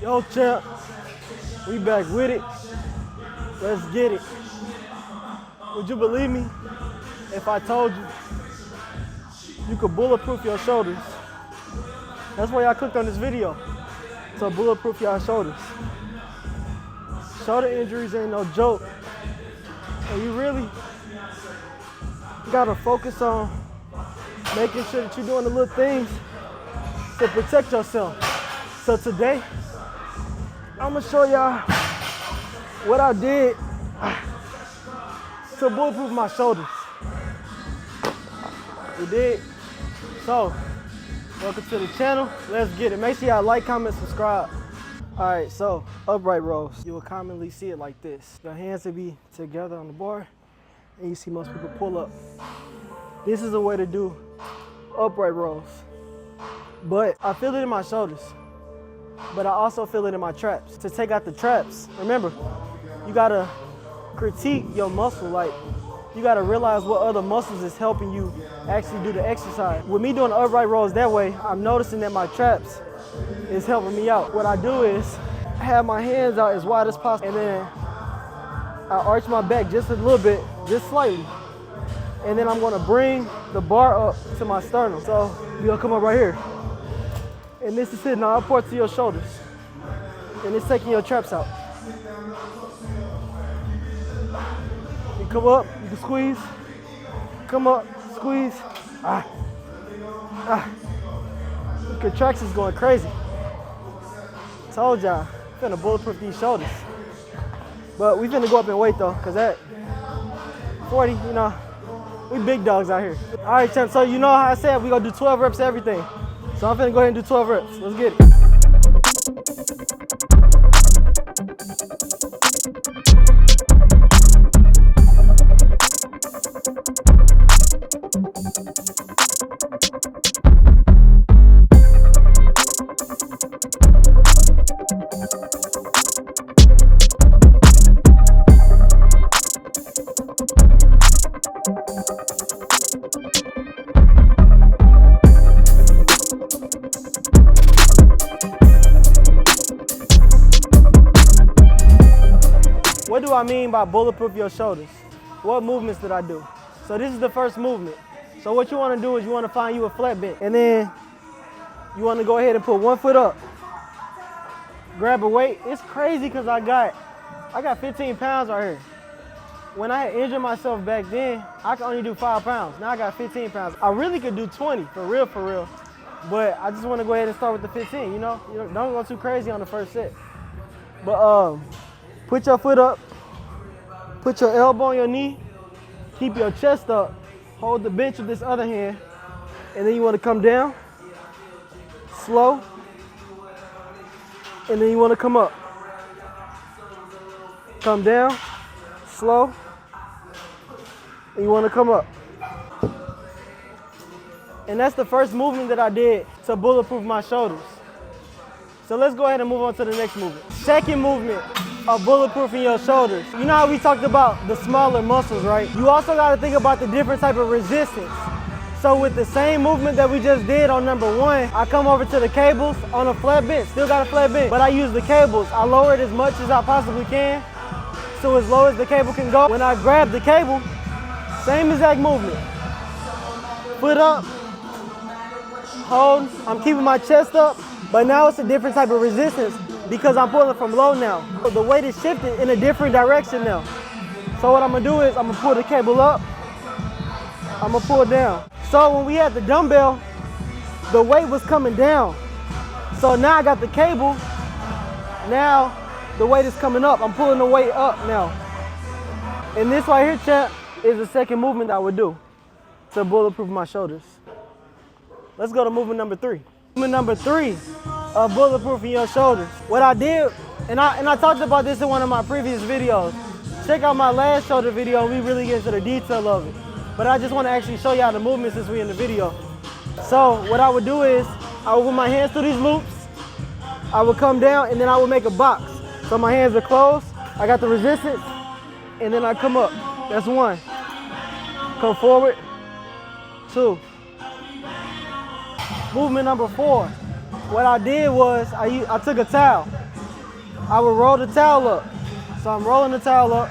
Yo, champ, we back with it. Let's get it. Would you believe me if I told you you could bulletproof your shoulders? That's why y'all clicked on this video, to bulletproof your shoulders. Shoulder injuries ain't no joke. And you really gotta focus on making sure that you're doing the little things to protect yourself. So today, I'm gonna show y'all what I did to bulletproof my shoulders. You did? So, welcome to the channel. Let's get it. Make sure y'all like, comment, subscribe. All right, so upright rows. You will commonly see it like this. Your hands will be together on the bar, and you see most people pull up. This is a way to do upright rows. But I feel it in my shoulders, but I also feel it in my traps. To take out the traps, remember, you gotta critique your muscle. Like, you gotta realize what other muscles is helping you actually do the exercise. With me doing the upright rows that way, I'm noticing that my traps is helping me out. What I do is have my hands out as wide as possible, and then I arch my back just a little bit, just slightly. And then I'm gonna bring the bar up to my sternum. So you're gonna come up right here. And this is hitting all parts of your shoulders. And it's taking your traps out. You come up, you can squeeze. Come up, squeeze. Contractions going crazy. Told y'all, finna bulletproof these shoulders. But we finna go up in weight though, cause at 40, you know, we big dogs out here. All right, champ, so you know how I said we gonna do 12 reps of everything. So I'm finna go ahead and do 12 reps. Let's get it. What do I mean by bulletproof your shoulders? What movements did I do? So this is the first movement. So what you want to do is you want to find you a flat bench, and then you want to go ahead and put one foot up. Grab a weight. It's crazy because I got 15 pounds right here. When I had injured myself back then, I could only do 5 pounds. Now I got 15 pounds. I really could do 20, for real. But I just want to go ahead and start with the 15, you know? Don't go too crazy on the first set. But put your foot up, put your elbow on your knee, keep your chest up, hold the bench with this other hand, and then you want to come down, slow, and then you want to come up. Come down, slow, and you want to come up. And that's the first movement that I did to bulletproof my shoulders. So let's go ahead and move on to the next movement. Second movement of bulletproofing your shoulders. You know how we talked about the smaller muscles, right? You also got to think about the different type of resistance. So with the same movement that we just did on number 1, I come over to the cables on a flat bench. Still got a flat bench, but I use the cables. I lower it as much as I possibly can, so as low as the cable can go. When I grab the cable, same exact movement. Foot up, hold. I'm keeping my chest up, but now it's a different type of resistance because I'm pulling from low now. The weight is shifted in a different direction now. So what I'm gonna do is I'm gonna pull the cable up, I'm gonna pull down. So when we had the dumbbell, the weight was coming down. So now I got the cable, now the weight is coming up. I'm pulling the weight up now. And this right here, champ, is the second movement I would do to bulletproof my shoulders. Let's go to movement number 3. Movement number 3 of bulletproofing your shoulders. What I did, and I talked about this in one of my previous videos. Check out my last shoulder video and we really get into the detail of it. But I just want to actually show y'all the movement since we're in the video. So what I would do is, I would put my hands through these loops, I would come down, and then I would make a box. So my hands are closed, I got the resistance, and then I come up. That's 1. Come forward, 2. Movement number 4. What I did was I took a towel I would roll the towel up. So I'm rolling the towel up.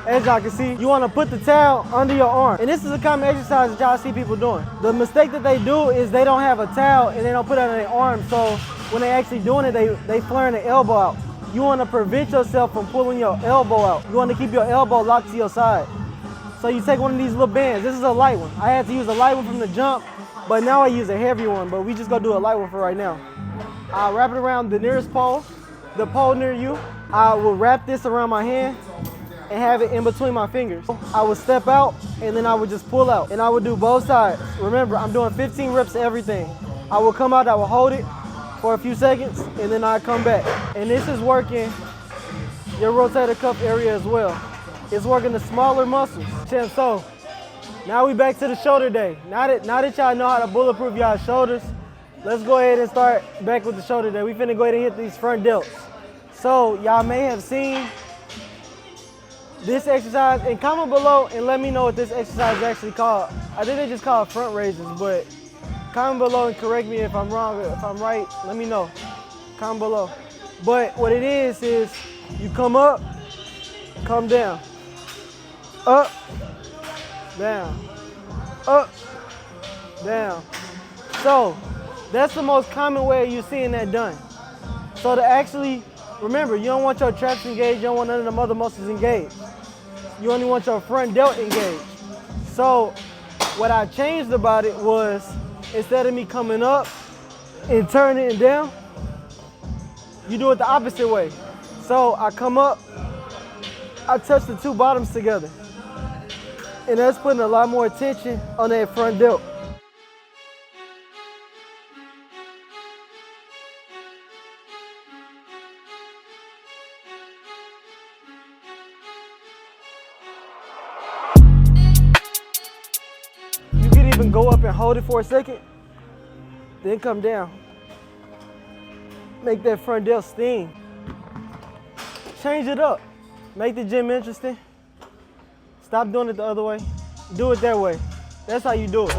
As y'all can see, you want to put the towel under your arm. And this is a common exercise that y'all see people doing. The mistake that they do is they don't have a towel and they don't put it under their arm. So when they actually doing it, they flaring the elbow out. You want to prevent yourself from pulling your elbow out. You want to keep your elbow locked to your side. So you take one of these little bands. This is a light one. I had to use a light one from the jump, but now I use a heavier one, but we just gonna do a light one for right now. I'll wrap it around the nearest pole, the pole near you. I will wrap this around my hand and have it in between my fingers. I would step out and then I would just pull out and I would do both sides. Remember, I'm doing 15 reps of everything. I will come out, I will hold it for a few seconds and then I come back. And this is working your rotator cuff area as well. It's working the smaller muscles. So now we back to the shoulder day. Now that y'all know how to bulletproof y'all shoulders, let's go ahead and start back with the shoulder day. We finna go ahead and hit these front delts. So y'all may have seen this exercise, and comment below and let me know what this exercise is actually called. I think they just call it front raises, but comment below and correct me if I'm wrong. If I'm right, let me know. Comment below. But what it is you come up, come down, up, down, up, down. So that's the most common way of you seeing that done. So to actually, remember, you don't want your traps engaged, you don't want none of them other muscles engaged. You only want your front delt engaged. So what I changed about it was, instead of me coming up and turning it down, you do it the opposite way. So I come up, I touch the two bottoms together. And that's putting a lot more tension on that front delt. You could even go up and hold it for a second, then come down. Make that front delt sting. Change it up. Make the gym interesting. Stop doing it the other way. Do it that way. That's how you do it.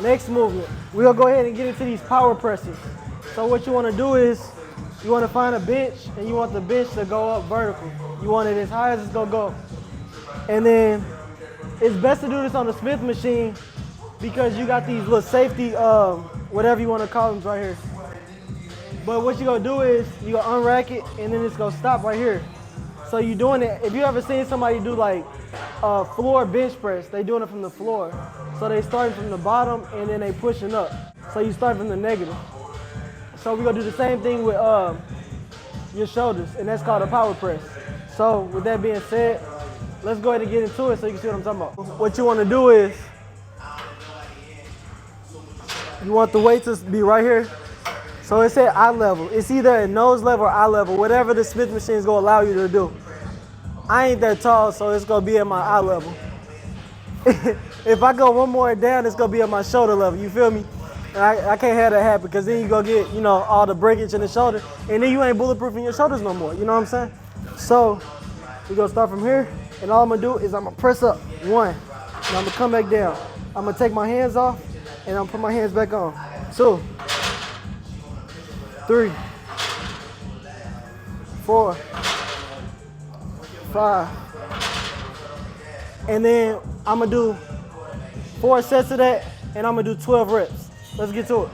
Next movement, we'll go ahead and get into these power presses. So what you want to do is, you want to find a bench and you want the bench to go up vertical. You want it as high as it's going to go. And then it's best to do this on the Smith machine because you got these little safety, whatever you want to call them right here. But what you're going to do is, you're going to unrack it and then it's going to stop right here. So you're doing it, if you ever seen somebody do like floor bench press, they doing it from the floor. So they starting from the bottom and then they pushing up. So you start from the negative. So we're gonna do the same thing with your shoulders, and that's called a power press. So with that being said, let's go ahead and get into it so you can see what I'm talking about. What you wanna do is, you want the weight to be right here. So it's at eye level. It's either at nose level or eye level, whatever the Smith machine is gonna allow you to do. I ain't that tall, so it's gonna be at my eye level. If I go one more down, it's gonna be at my shoulder level, you feel me? And I can't have that happen because then you gonna get, all the breakage in the shoulder and then you ain't bulletproofing your shoulders no more, you know what I'm saying? So we're gonna start from here and all I'm gonna do is I'm gonna press up, 1, and I'm gonna come back down. I'm gonna take my hands off and I'm gonna put my hands back on. 2, 3, 4, 5. And then I'm gonna do 4 sets of that, and I'm gonna do 12 reps. Let's get to it.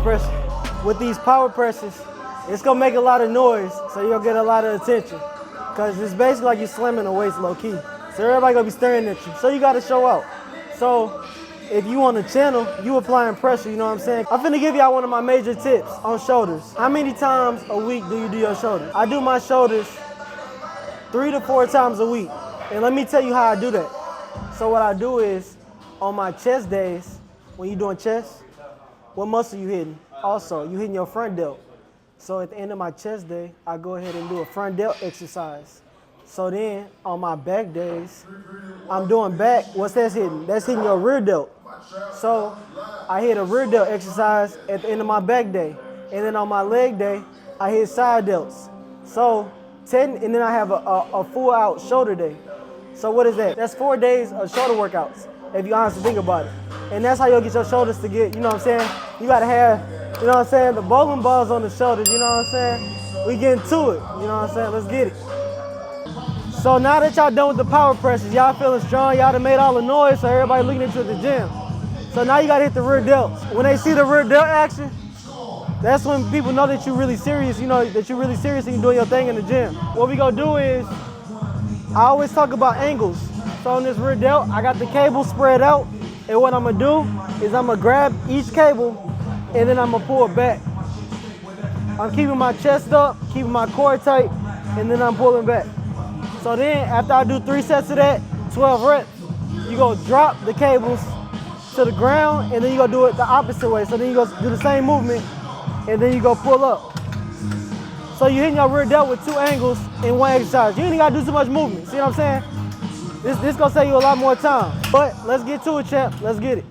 pressure. With these power presses, it's gonna make a lot of noise, so you're gonna get a lot of attention. Cause it's basically like you're slamming the weights low key. So everybody gonna be staring at you. So you gotta show out. So if you on the channel, you applying pressure, you know what I'm saying? I'm finna give y'all one of my major tips on shoulders. How many times a week do you do your shoulders? I do my shoulders 3 to 4 times a week. And let me tell you how I do that. So what I do is, on my chest days, when you're doing chest, what muscle you hitting? Also, you hitting your front delt. So at the end of my chest day, I go ahead and do a front delt exercise. So then, on my back days, I'm doing back. What's that hitting? That's hitting your rear delt. So I hit a rear delt exercise at the end of my back day. And then on my leg day, I hit side delts. So, and then I have a full out shoulder day. So what is that? That's 4 days of shoulder workouts, if you honestly think about it. And that's how you'll get your shoulders to get, you know what I'm saying? You gotta have, you know what I'm saying, the bowling balls on the shoulders, you know what I'm saying? We getting to it, you know what I'm saying? Let's get it. So now that y'all done with the power presses, y'all feeling strong, y'all done made all the noise, so everybody looking at you at the gym. So now you gotta hit the rear delts. When they see the rear delt action, that's when people know that you're really serious, you know, that you're really serious and you're doing your thing in the gym. What we gonna do is, I always talk about angles. So on this rear delt, I got the cable spread out, and what I'm gonna do is I'm gonna grab each cable, and then I'm gonna pull it back. I'm keeping my chest up, keeping my core tight, and then I'm pulling back. So then, after I do 3 sets of that, 12 reps, you go drop the cables to the ground, and then you go do it the opposite way. So then you go do the same movement, and then you go pull up. So you're hitting your rear delt with 2 angles in 1 exercise. You ain't gotta do too much movement, see what I'm saying? This gonna save you a lot more time. But let's get to it, champ, let's get it.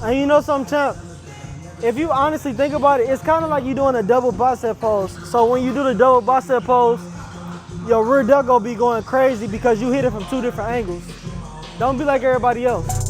And you know something, champ? If you honestly think about it, it's kind of like you doing a double bicep pose. So when you do the double bicep pose, your rear delt gonna be going crazy because you hit it from 2 different angles. Don't be like everybody else.